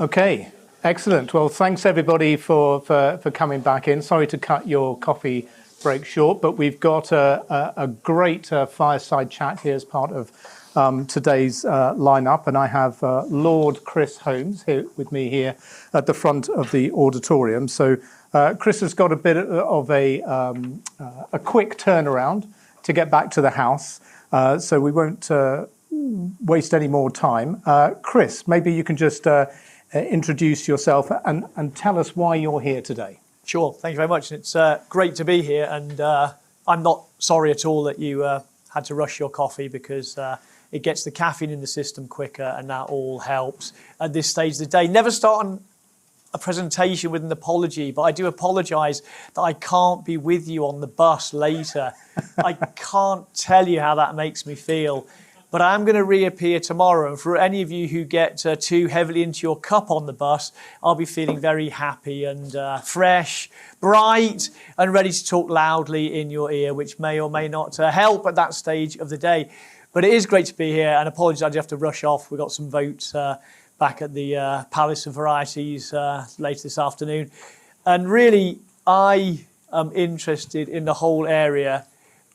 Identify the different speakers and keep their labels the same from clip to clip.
Speaker 1: Okay, excellent. Well, thanks everybody for coming back in. Sorry to cut your coffee break short, but we've got a great fireside chat here as part of today's lineup, and I have Lord Chris Holmes here with me here at the front of the auditorium. So Chris has got a bit of a quick turnaround to get back to the house, so we won't waste any more time. Chris, maybe you can just introduce yourself and tell us why you're here today.
Speaker 2: Sure, thank you very much. It's great to be here, and I'm not sorry at all that you had to rush your coffee, because it gets the caffeine in the system quicker, and that all helps at this stage of the day. Never start on a presentation with an apology, but I do apologise that I can't be with you on the bus later. I can't tell you how that makes me feel. But I'm going to reappear tomorrow, and for any of you who get too heavily into your cup on the bus, I'll be feeling very happy and fresh, bright, and ready to talk loudly in your ear, which may or may not help at that stage of the day. But it is great to be here, and apologies I do have to rush off. We've got some votes back at the Palace of Varieties later this afternoon. And really, I am interested in the whole area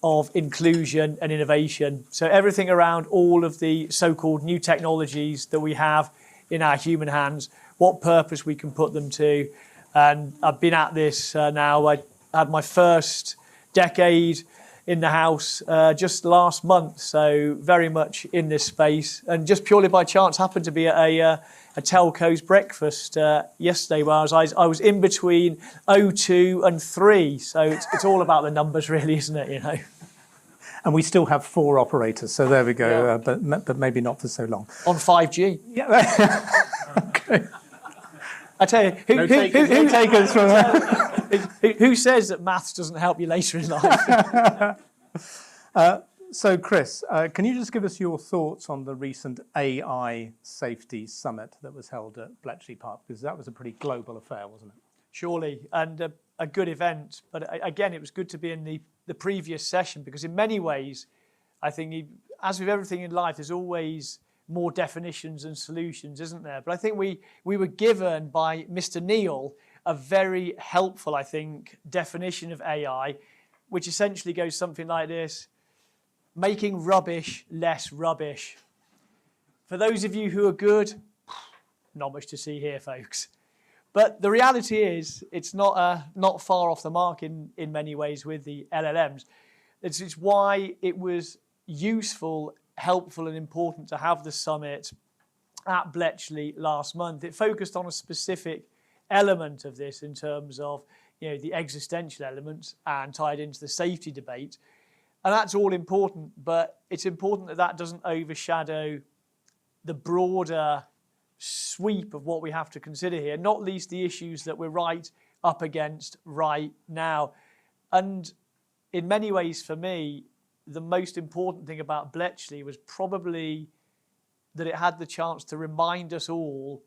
Speaker 2: of inclusion and innovation. So everything around all of the so-called new technologies that we have in our human hands, what purpose we can put them to. And I've been at this now. I had my first decade in the house just last month, so very much in this space. And just purely by chance, happened to be at a Telcos breakfast yesterday, where I was in between 02 and 3. So it's all about the numbers, really, isn't it? You know.
Speaker 1: And we still have 4 operators, so there we go.
Speaker 2: Yeah.
Speaker 1: But maybe not for so long.
Speaker 2: On 5G.
Speaker 1: Yeah. Okay.
Speaker 2: I tell you, who says that maths doesn't help you later in life?
Speaker 1: So, Chris, can you just give us your thoughts on the recent AI Safety Summit that was held at Bletchley Park? Because that was a pretty global affair, wasn't it?
Speaker 2: Surely, and a good event. But again, it was good to be in the previous session, because in many ways, I think, as with everything in life, there's always more definitions and solutions, isn't there? But I think we were given by Mr. Neil a very helpful, I think, definition of AI, which essentially goes something like this: making rubbish less rubbish. For those of you who are good, not much to see here, folks. But the reality is, it's not far off the mark in many ways with the LLMs. It's why it was useful, helpful, and important to have the summit at Bletchley last month. It focused on a specific element of this in terms of, the existential elements and tied into the safety debate. And that's all important, but it's important that that doesn't overshadow the broader sweep of what we have to consider here, not least the issues that we're right up against right now. And in many ways, for me, the most important thing about Bletchley was probably that it had the chance to remind us all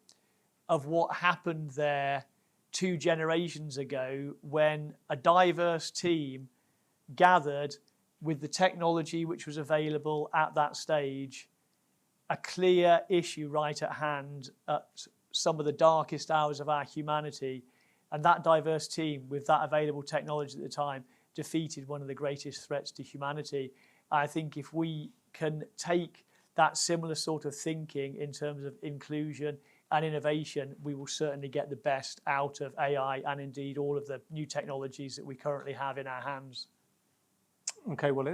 Speaker 2: of what happened there 2 generations ago, when a diverse team gathered with the technology which was available at that stage, a clear issue right at hand at some of the darkest hours of our humanity. And that diverse team, with that available technology at the time, defeated one of the greatest threats to humanity. I think if we can take that similar sort of thinking in terms of inclusion and innovation, we will certainly get the best out of AI and indeed all of the new technologies that we currently have in our hands.
Speaker 1: Okay, well,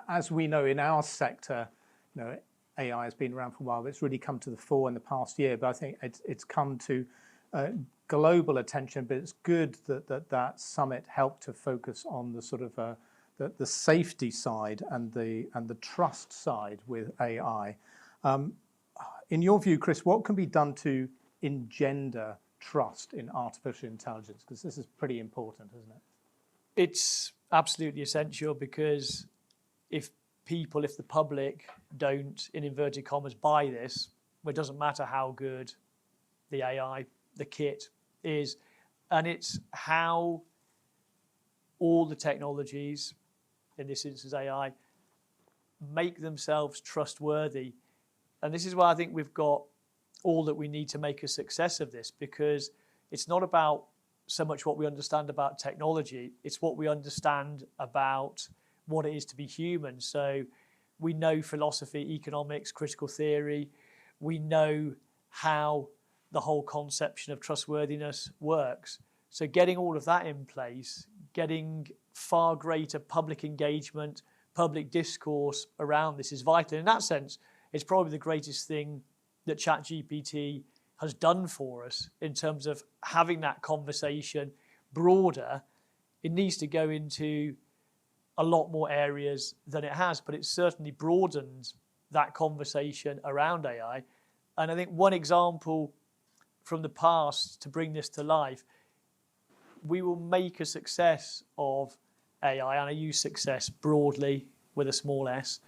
Speaker 1: as we know in our sector, AI has been around for a while, but it's really come to the fore in the past year. But I think it's come to global attention. But it's good that summit helped to focus on the sort of the safety side and the trust side with AI. In your view, Chris, what can be done to engender trust in artificial intelligence? Because this is pretty important, isn't it?
Speaker 2: It's absolutely essential, because if the public don't, in inverted commas, buy this, it doesn't matter how good the AI, the kit is. And it's how all the technologies, in this instance AI, make themselves trustworthy. And this is why I think we've got all that we need to make a success of this, because it's not about so much what we understand about technology, it's what we understand about what it is to be human. So we know philosophy, economics, critical theory, we know how the whole conception of trustworthiness works. So getting all of that in place, getting far greater public engagement, public discourse around this is vital. In that sense, it's probably the greatest thing that ChatGPT has done for us in terms of having that conversation broader. It needs to go into a lot more areas than it has, but it certainly broadens that conversation around AI. And I think one example from the past to bring this to life, we will make a success of AI, and I use success broadly with a small s.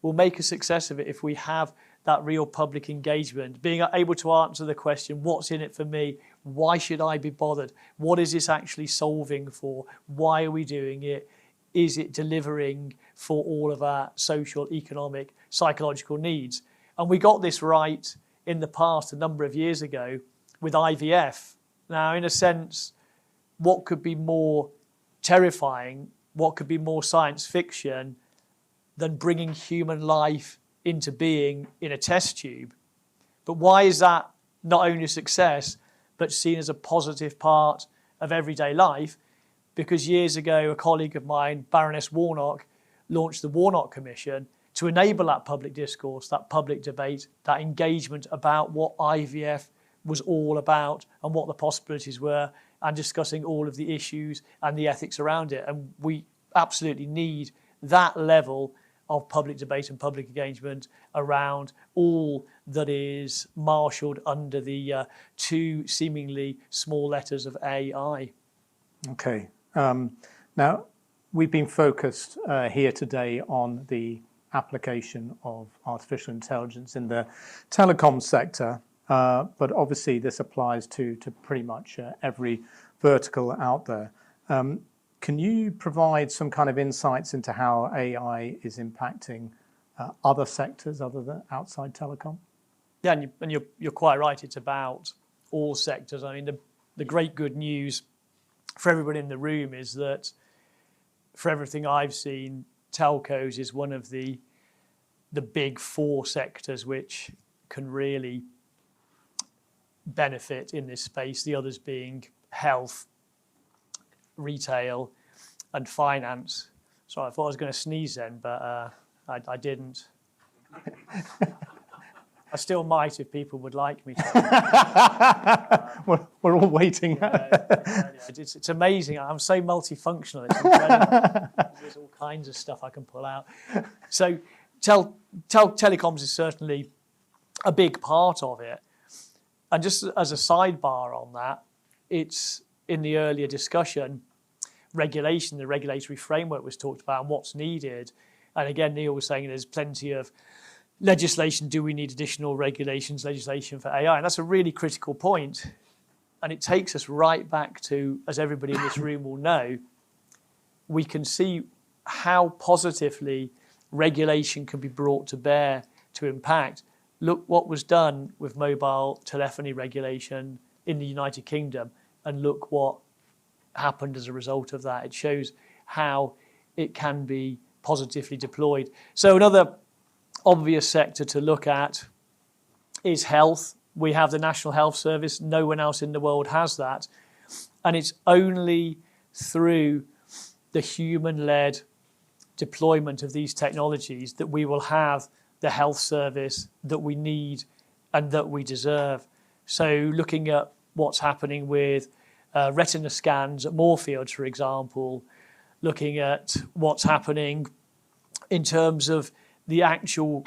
Speaker 2: We'll make a success of it if we have that real public engagement, being able to answer the question, what's in it for me? Why should I be bothered? What is this actually solving for? Why are we doing it? Is it delivering for all of our social, economic, psychological needs? And we got this right in the past a number of years ago with IVF. Now, in a sense, what could be more terrifying, what could be more science fiction than bringing human life into being in a test tube? But why is that not only a success, but seen as a positive part of everyday life? Because years ago, a colleague of mine, Baroness Warnock, launched the Warnock Commission to enable that public discourse, that public debate, that engagement about what IVF was all about and what the possibilities were, and discussing all of the issues and the ethics around it. And we absolutely need that level of public debate and public engagement around all that is marshalled under the two seemingly small letters of AI.
Speaker 1: Okay. Now, we've been focused here today on the application of artificial intelligence in the telecom sector, but obviously this applies to pretty much every vertical out there. Can you provide some kind of insights into how AI is impacting other sectors other than outside telecom?
Speaker 2: Yeah, and you're quite right. It's about all sectors. I mean, the great good news for everybody in the room is that for everything I've seen, telcos is one of the big four sectors which can really benefit in this space, the others being health, retail, and finance. Sorry, I thought I was going to sneeze then, but I didn't. I still might if people would like me to.
Speaker 1: We're all waiting.
Speaker 2: It's amazing. I'm so multifunctional. It's incredible. There's all kinds of stuff I can pull out. So telecoms is certainly a big part of it. And just as a sidebar on that, it's in the earlier discussion, regulation, the regulatory framework was talked about and what's needed. And again, Neil was saying there's plenty of legislation. Do we need additional regulations, legislation for AI? And that's a really critical point. And it takes us right back to, as everybody in this room will know, we can see how positively regulation can be brought to bear to impact. Look what was done with mobile telephony regulation in the United Kingdom, and look what happened as a result of that. It shows how it can be positively deployed. So another obvious sector to look at is health. We have the National Health Service. No one else in the world has that. And it's only through the human-led deployment of these technologies that we will have the health service that we need and that we deserve. So looking at what's happening with retina scans at Moorfields, for example, looking at what's happening in terms of the actual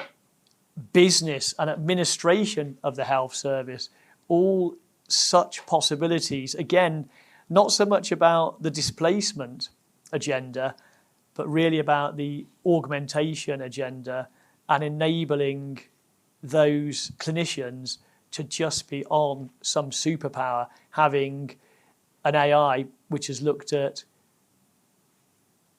Speaker 2: business and administration of the health service, all such possibilities. Again, not so much about the displacement agenda, but really about the augmentation agenda and enabling those clinicians to just be on some superpower, having an AI which has looked at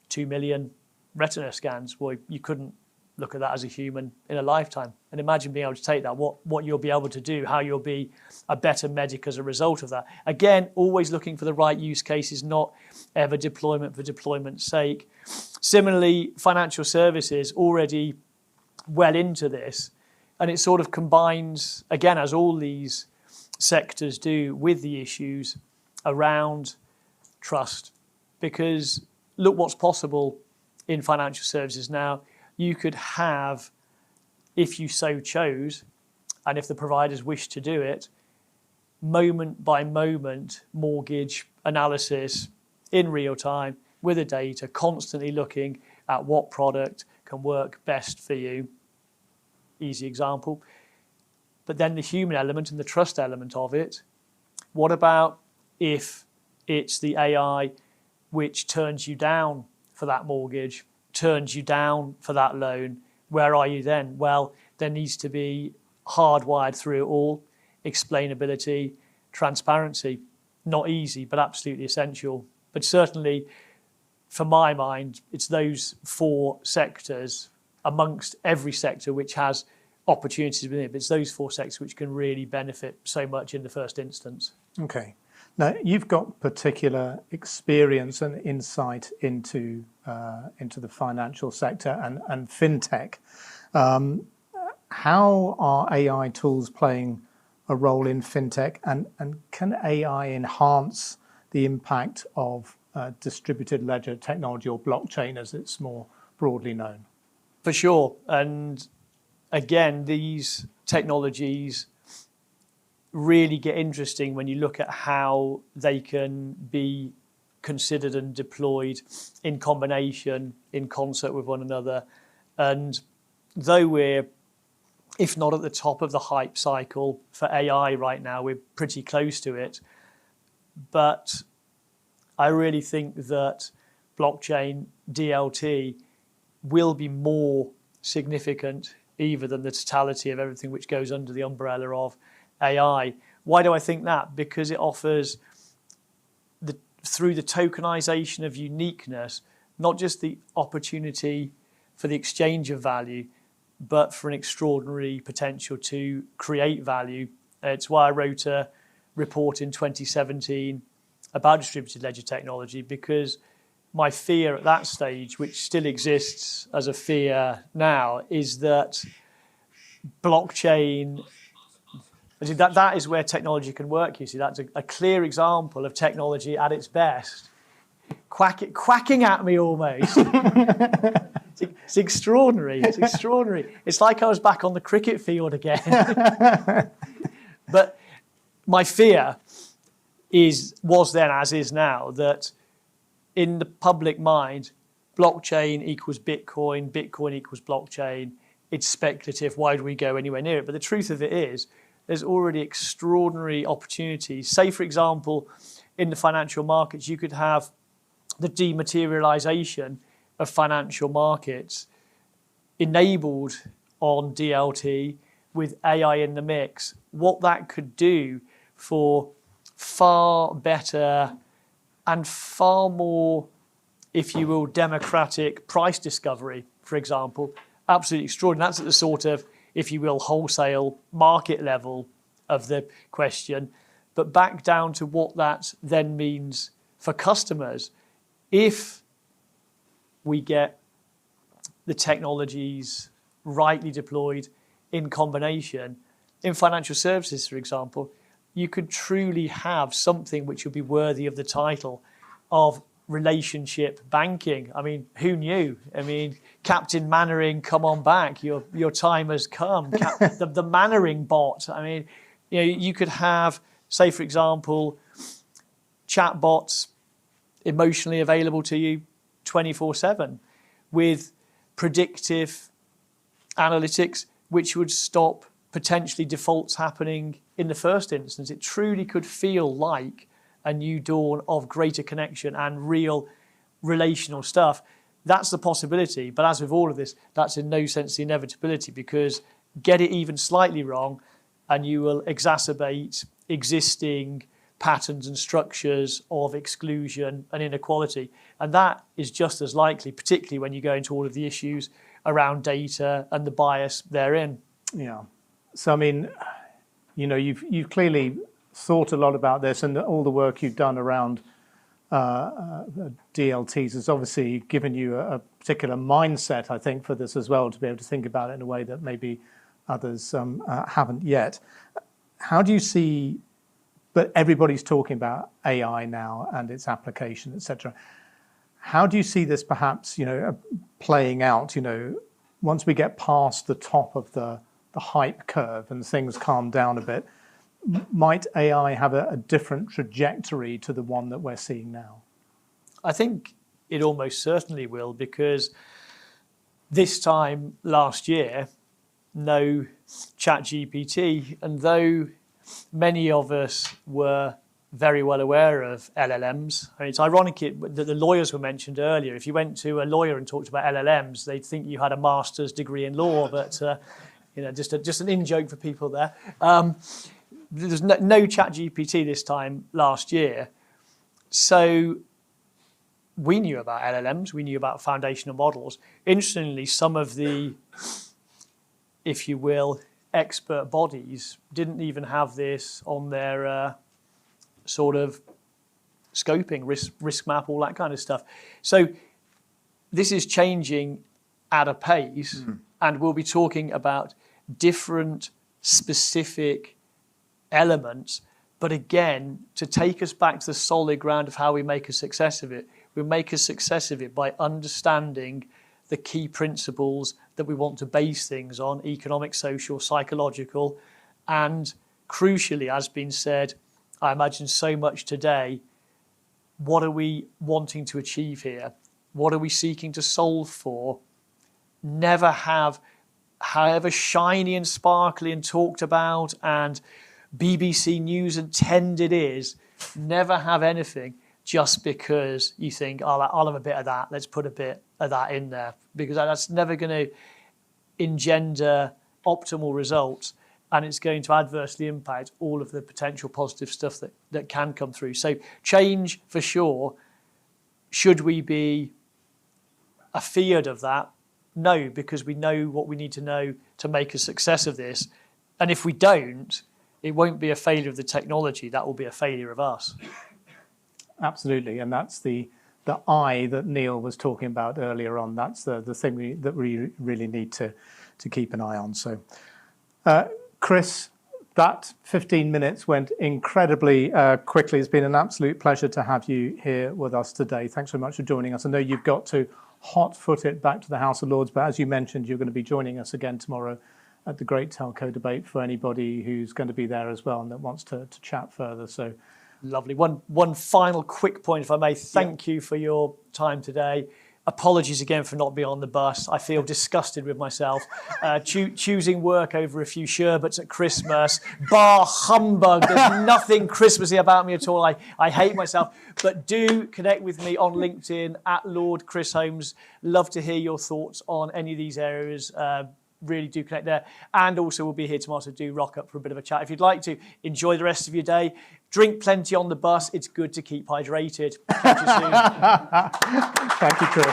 Speaker 2: 2 million retina scans. Well, you couldn't look at that as a human in a lifetime. And imagine being able to take that, what you'll be able to do, how you'll be a better medic as a result of that. Again, always looking for the right use cases, not ever deployment for deployment's sake. Similarly, financial services already well into this, and it sort of combines, again, as all these sectors do, with the issues around trust. Because look what's possible in financial services now. You could have, if you so chose, and if the providers wish to do it, moment by moment mortgage analysis in real time with the data, constantly looking at what product can work best for you. Easy example. But then the human element and the trust element of it. What about if it's the AI which turns you down for that mortgage, turns you down for that loan? Where are you then? Well, there needs to be hardwired through it all, explainability, transparency. Not easy, but absolutely essential. But certainly, for my mind, it's those four sectors amongst every sector which has opportunities within it. But it's those four sectors which can really benefit so much in the first instance.
Speaker 1: Okay. Now, you've got particular experience and insight into the financial sector and fintech. How are AI tools playing a role in fintech, and can AI enhance the impact of distributed ledger technology, or blockchain as it's more broadly known?
Speaker 2: For sure. And again, these technologies really get interesting when you look at how they can be considered and deployed in combination, in concert with one another. And though we're, if not at the top of the hype cycle for AI right now, we're pretty close to it. But I really think that blockchain, DLT, will be more significant even than the totality of everything which goes under the umbrella of AI. Why do I think that? Because it offers, through the tokenization of uniqueness, not just the opportunity for the exchange of value, but for an extraordinary potential to create value. It's why I wrote a report in 2017 about distributed ledger technology, because my fear at that stage, which still exists as a fear now, is that blockchain, that is where technology can work, you see. That's a clear example of technology at its best. Quacking at me almost. It's extraordinary. It's extraordinary. It's like I was back on the cricket field again. But my fear was then, as is now, that in the public mind, blockchain equals Bitcoin, Bitcoin equals blockchain. It's speculative. Why do we go anywhere near it? But the truth of it is, there's already extraordinary opportunities. Say, for example, in the financial markets, you could have the dematerialization of financial markets enabled on DLT with AI in the mix. What that could do for far better and far more, if you will, democratic price discovery, for example, absolutely extraordinary. That's at the sort of, if you will, wholesale market level of the question. But back down to what that then means for customers. If we get the technologies rightly deployed in combination, in financial services, for example, you could truly have something which would be worthy of the title of relationship banking. I mean, who knew? I mean, Captain Mannering, come on back. Your time has come. The Mannering bot. I mean, you could have, say, for example, chatbots emotionally available to you 24/7 with predictive analytics, which would stop potentially defaults happening in the first instance. It truly could feel like a new dawn of greater connection and real relational stuff. That's the possibility. But as with all of this, that's in no sense the inevitability, because get it even slightly wrong and you will exacerbate existing patterns and structures of exclusion and inequality. And that is just as likely, particularly when you go into all of the issues around data and the bias therein.
Speaker 1: Yeah. So, I mean, you know, you've clearly thought a lot about this, and all the work you've done around DLTs has obviously given you a particular mindset, I think, for this as well, to be able to think about it in a way that maybe others haven't yet. How do you see, but everybody's talking about AI now and its application, etc. How do you see this perhaps, you know, playing out, you know, once we get past the top of the hype curve and things calm down a bit? Might AI have a different trajectory to the one that we're seeing now?
Speaker 2: I think it almost certainly will, because this time last year, no ChatGPT, and though many of us were very well aware of LLMs, I mean, it's ironic that the lawyers were mentioned earlier. If you went to a lawyer and talked about LLMs, they'd think you had a master's degree in law, but you know, just an in-joke for people there. There's no ChatGPT this time last year. So we knew about LLMs, we knew about foundational models. Interestingly, some of the, if you will, expert bodies didn't even have this on their sort of scoping, risk map, all that kind of stuff. So this is changing at a pace, and we'll be talking about different specific elements, but again, to take us back to the solid ground of how we make a success of it. We make a success of it by understanding the key principles that we want to base things on: economic, social, psychological, and crucially, as been said, I imagine so much today, what are we wanting to achieve here? What are we seeking to solve for? Never have, however shiny and sparkly and talked about and BBC News and 10 it is, never have anything just because you think, oh, I'll have a bit of that, let's put a bit of that in there, because that's never going to engender optimal results, and it's going to adversely impact all of the potential positive stuff that can come through. So change for sure. Should we be afeared of that? No, because we know what we need to know to make a success of this. And if we don't, it won't be a failure of the technology, that will be a failure of us.
Speaker 1: Absolutely, and that's the eye that Neil was talking about earlier on. That's the thing that we really need to keep an eye on. So, Chris, that 15 minutes went incredibly quickly. It's been an absolute pleasure to have you here with us today. Thanks so much for joining us. I know you've got to hot-foot it back to the House of Lords, but as you mentioned, you're going to be joining us again tomorrow at the Great Telco Debate for anybody who's going to be there as well and that wants to chat further. So
Speaker 2: lovely. One final quick point, if I may. Thank you for your time today. Apologies again for not being on the bus. I feel disgusted with myself. Choosing work over a few sherbets at Christmas. Bar humbug. There's nothing Christmassy about me at all. I hate myself. But do connect with me on LinkedIn at Lord Chris Holmes. Love to hear your thoughts on any of these areas. Really do connect there. And also we'll be here tomorrow, so do rock up for a bit of a chat. If you'd like to, enjoy the rest of your day. Drink plenty on the bus. It's good to keep hydrated. Catch you soon.
Speaker 1: Thank you, Chris.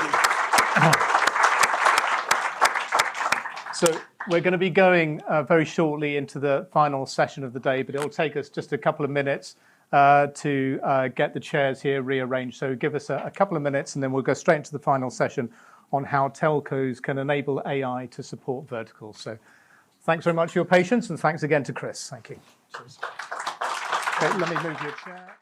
Speaker 1: So we're going to be going very shortly into the final session of the day, but it will take us just a couple of minutes to get the chairs here rearranged. So give us a couple of minutes and then we'll go straight into the final session on how telcos can enable AI to support verticals. So thanks very much for your patience, and thanks again to Chris. Thank you. Cheers. Okay, let me move your chair.